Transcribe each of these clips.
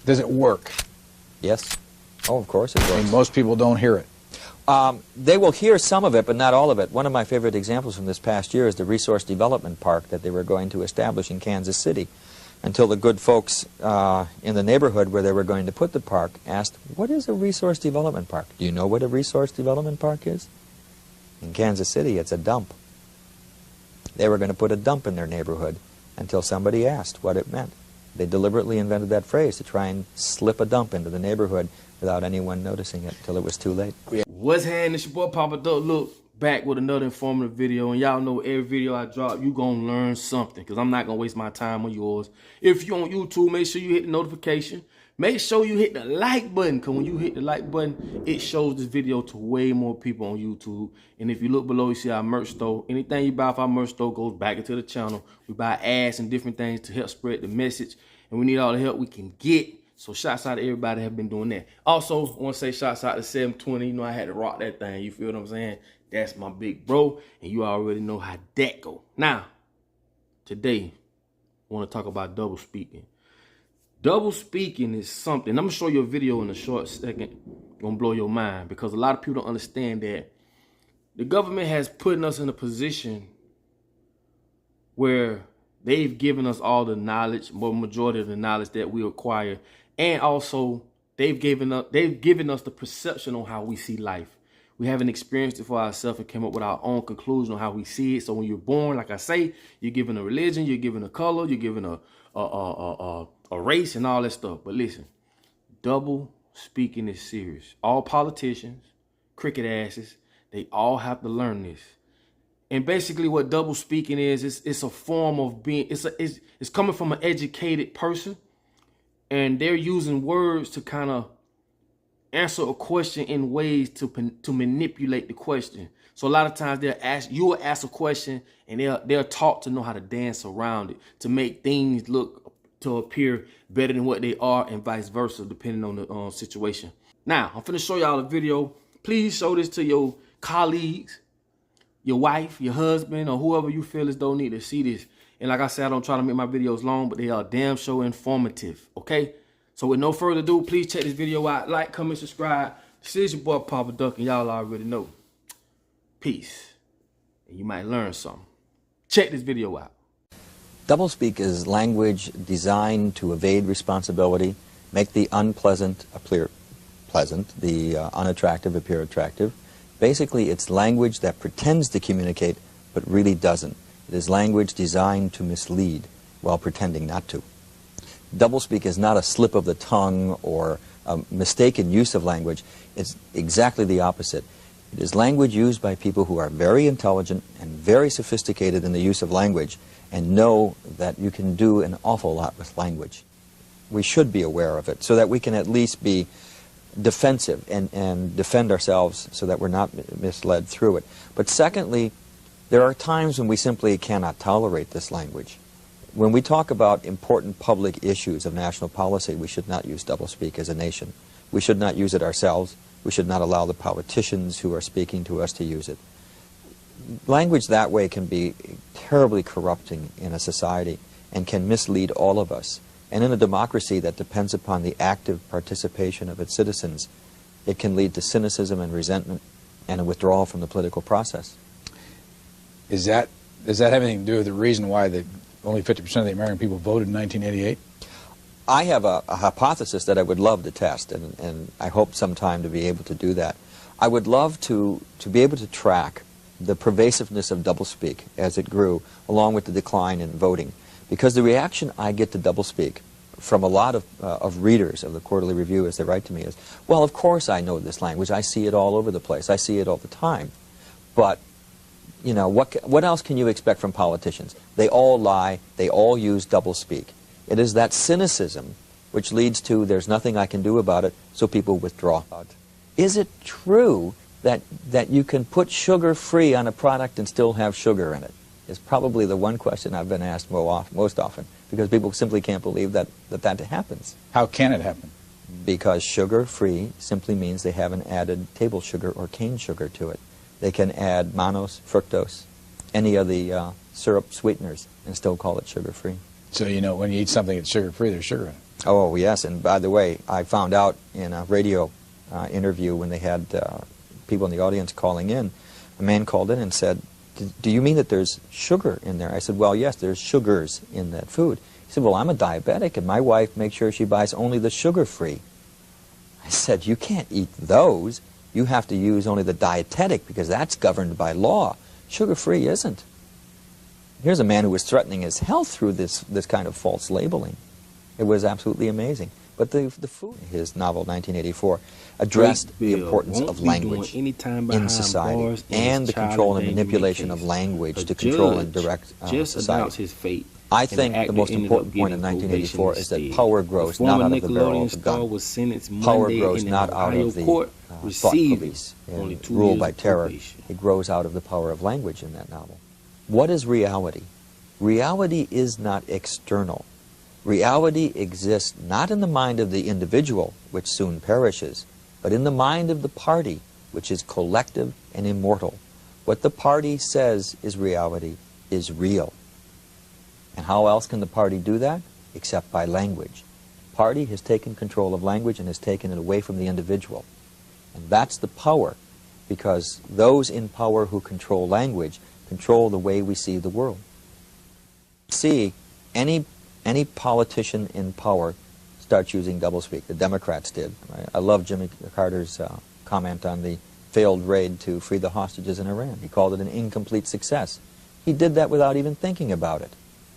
Does it work? Yes. Oh, of course it works. I mean, most people don't hear it. They will hear some of it, but not all of it. One of my favorite examples from this past year is the Resource Development Park that they were going to establish in Kansas City, until the good folks in the neighborhood where they were going to put the park asked, what is a resource development park? Do you know what a resource development park is? In Kansas City, it's a dump. They were going to put a dump in their neighborhood until somebody asked what it meant. They deliberately invented that phrase to try and slip a dump into the neighborhood without anyone noticing it until it was too late. What's happening? It's your boy Papa Duck. Look, back with another informative video, and y'all know every video I drop, you gonna learn something, because I'm not gonna waste my time on yours. If you're on YouTube, make sure you hit the notification. Make sure you hit the like button, because when you hit the like button, it shows this video to way more people on YouTube. And if you look below, you see our merch store. Anything you buy off our merch store goes back into the channel. We buy ads and different things to help spread the message, and we need all the help we can get. So shouts out to everybody that have been doing that. Also, I want to say shouts out to 720. You know, I had to rock that thing. You feel what I'm saying? That's my big bro, and you already know how that go. Now, today, I want to talk about double speaking. Double speaking is something. I'm going to show you a video in a short second. Going to blow your mind, because a lot of people don't understand that the government has put us in a position where they've given us all the knowledge, majority of the knowledge that we acquire, and also they've given us the perception on how we see life. We haven't experienced it for ourselves and came up with our own conclusion on how we see it. So when you're born, like I say, you're given a religion, you're given a color, you're given a race and all that stuff. But listen, double speaking is serious. All politicians, cricket asses, they all have to learn this. And basically what double speaking is, it's a form of being, it's coming from an educated person, and they're using words to kind of answer a question in ways to manipulate the question. So a lot of times you'll ask a question, and they're taught to know how to dance around it, to make things look, to appear better than what they are, and vice versa, depending on the situation. Now, I'm finna show y'all a video. Please show this to your colleagues, your wife, your husband, or whoever you feel as though need to see this. And like I said, I don't try to make my videos long, but they are damn sure informative, okay? So with no further ado, please check this video out. Like, comment, subscribe. This is your boy Papa Duck, and y'all already know. Peace. And you might learn something. Check this video out. Doublespeak is language designed to evade responsibility, make the unpleasant appear pleasant, the unattractive appear attractive. Basically, it's language that pretends to communicate, but really doesn't. It is language designed to mislead while pretending not to. Doublespeak is not a slip of the tongue or a mistaken use of language. It's exactly the opposite. It is language used by people who are very intelligent and very sophisticated in the use of language, and know that you can do an awful lot with language. We should be aware of it so that we can at least be defensive and defend ourselves so that we're not misled through it. But secondly, there are times when we simply cannot tolerate this language. When we talk about important public issues of national policy, we should not use doublespeak as a nation. We should not use it ourselves. We should not allow the politicians who are speaking to us to use it. Language that way can be terribly corrupting in a society and can mislead all of us. And in a democracy that depends upon the active participation of its citizens, it can lead to cynicism and resentment and a withdrawal from the political process. Does that have anything to do with the reason why only 50% of the American people voted in 1988? I have a hypothesis that I would love to test, and I hope sometime to be able to do that. I would love to be able to track the pervasiveness of doublespeak as it grew, along with the decline in voting. Because the reaction I get to doublespeak from a lot of readers of the Quarterly Review as they write to me is, well, of course I know this language. I see it all over the place. I see it all the time. But, you know, what else can you expect from politicians? They all lie. They all use doublespeak. It is that cynicism which leads to there's nothing I can do about it, so people withdraw. Is it true that you can put sugar-free on a product and still have sugar in it? Is probably the one question I've been asked most often, because people simply can't believe that happens. How can it happen? Because sugar-free simply means they haven't added table sugar or cane sugar to it. They can add mannose, fructose, any of the syrup sweeteners, and still call it sugar-free. So, you know, when you eat something that's sugar-free, there's sugar in it. Oh, yes, and by the way, I found out in a radio interview when they had people in the audience calling in, a man called in and said, do you mean that there's sugar in there? I said, well, yes, there's sugars in that food. He said, well, I'm a diabetic, and my wife makes sure she buys only the sugar-free. I said, you can't eat those. You have to use only the dietetic, because that's governed by law. Sugar-free isn't. Here's a man who was threatening his health through this kind of false labeling. It was absolutely amazing. But the food, his novel, 1984, addressed the importance of language in society and the control and manipulation of language to control and direct society. His fate. I think the most important point in 1984 is that power grows not out of the barrel of the gun. Power grows not out of the thought police and rule by terror. It grows out of the power of language in that novel. What is reality? Reality is not external. Reality exists not in the mind of the individual, which soon perishes, but in the mind of the party, which is collective and immortal. What the party says is reality is real. And how else can the party do that? Except by language. The party has taken control of language and has taken it away from the individual. And that's the power, because those in power who control language control the way we see the world. See, any politician in power starts using doublespeak. The Democrats did. Right? I love Jimmy Carter's comment on the failed raid to free the hostages in Iran. He called it an incomplete success. He did that without even thinking about it.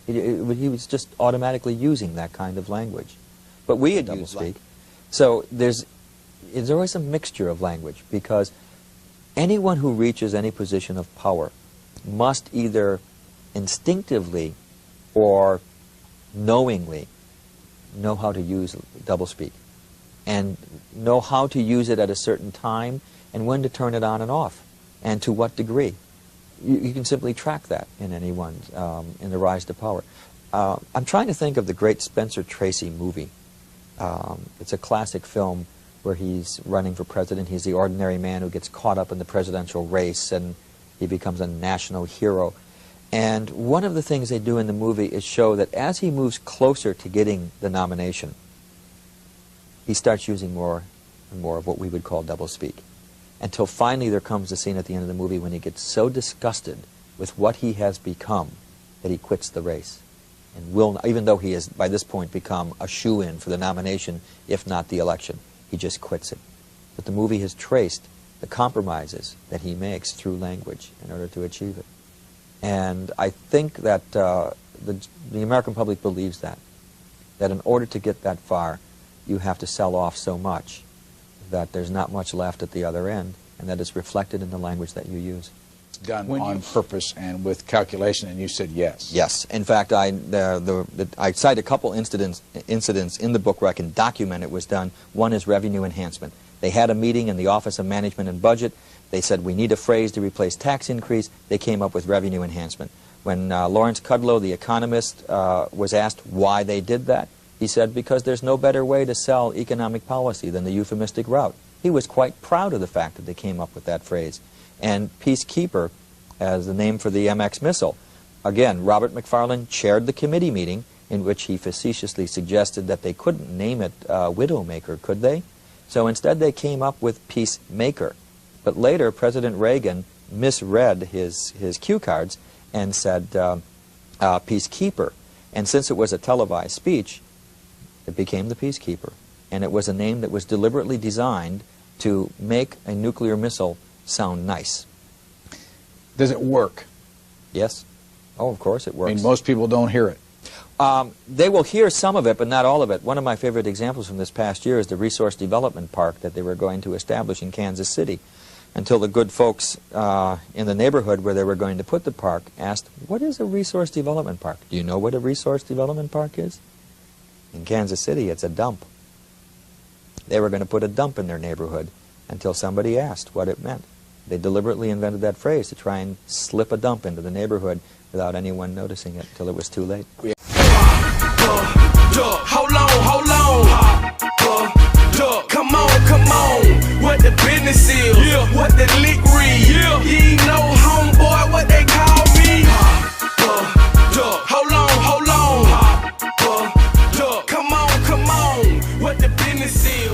He was just automatically using that kind of language. But we had doublespeak. So there's always a mixture of language, because anyone who reaches any position of power must either instinctively or knowingly know how to use doublespeak and know how to use it at a certain time and when to turn it on and off and to what degree. You can simply track that in anyone in the rise to power. I'm trying to think of the great Spencer Tracy movie. It's a classic film where he's running for president. He's the ordinary man who gets caught up in the presidential race, and he becomes a national hero. And one of the things they do in the movie is show that as he moves closer to getting the nomination, he starts using more and more of what we would call doublespeak. Until finally there comes a scene at the end of the movie when he gets so disgusted with what he has become that he quits the race. And will, even though he has by this point become a shoo-in for the nomination, if not the election, he just quits it. But the movie has traced the compromises that he makes through language in order to achieve it. And I think that the American public believes that in order to get that far, you have to sell off so much that there's not much left at the other end, and that is reflected in the language that you use. It's done on purpose and with calculation, and you said yes. Yes. In fact, I cite a couple incidents in the book where I can document it was done. One is revenue enhancement. They had a meeting in the Office of Management and Budget. They said, we need a phrase to replace tax increase. They came up with revenue enhancement. When Lawrence Kudlow, the economist, was asked why they did that, he said, because there's no better way to sell economic policy than the euphemistic route. He was quite proud of the fact that they came up with that phrase. And Peacekeeper, as the name for the MX missile, again, Robert McFarland chaired the committee meeting in which he facetiously suggested that they couldn't name it Widowmaker, could they? So instead they came up with Peacemaker. But later, President Reagan misread his cue cards and said Peacekeeper. And since it was a televised speech, it became the Peacekeeper. And it was a name that was deliberately designed to make a nuclear missile sound nice. Does it work? Yes. Oh, of course it works. I mean, most people don't hear it. They will hear some of it, but not all of it. One of my favorite examples from this past year is the Resource Development Park that they were going to establish in Kansas City, until the good folks in the neighborhood where they were going to put the park asked, what is a Resource Development Park? Do you know what a Resource Development Park is? In Kansas City, it's a dump. They were going to put a dump in their neighborhood until somebody asked what it meant. They deliberately invented that phrase to try and slip a dump into the neighborhood without anyone noticing it until it was too late. Hold on. Come on. What the business is, what the lick read. You ain't know, homeboy, what they call me. Hold on. Come on. what the business is.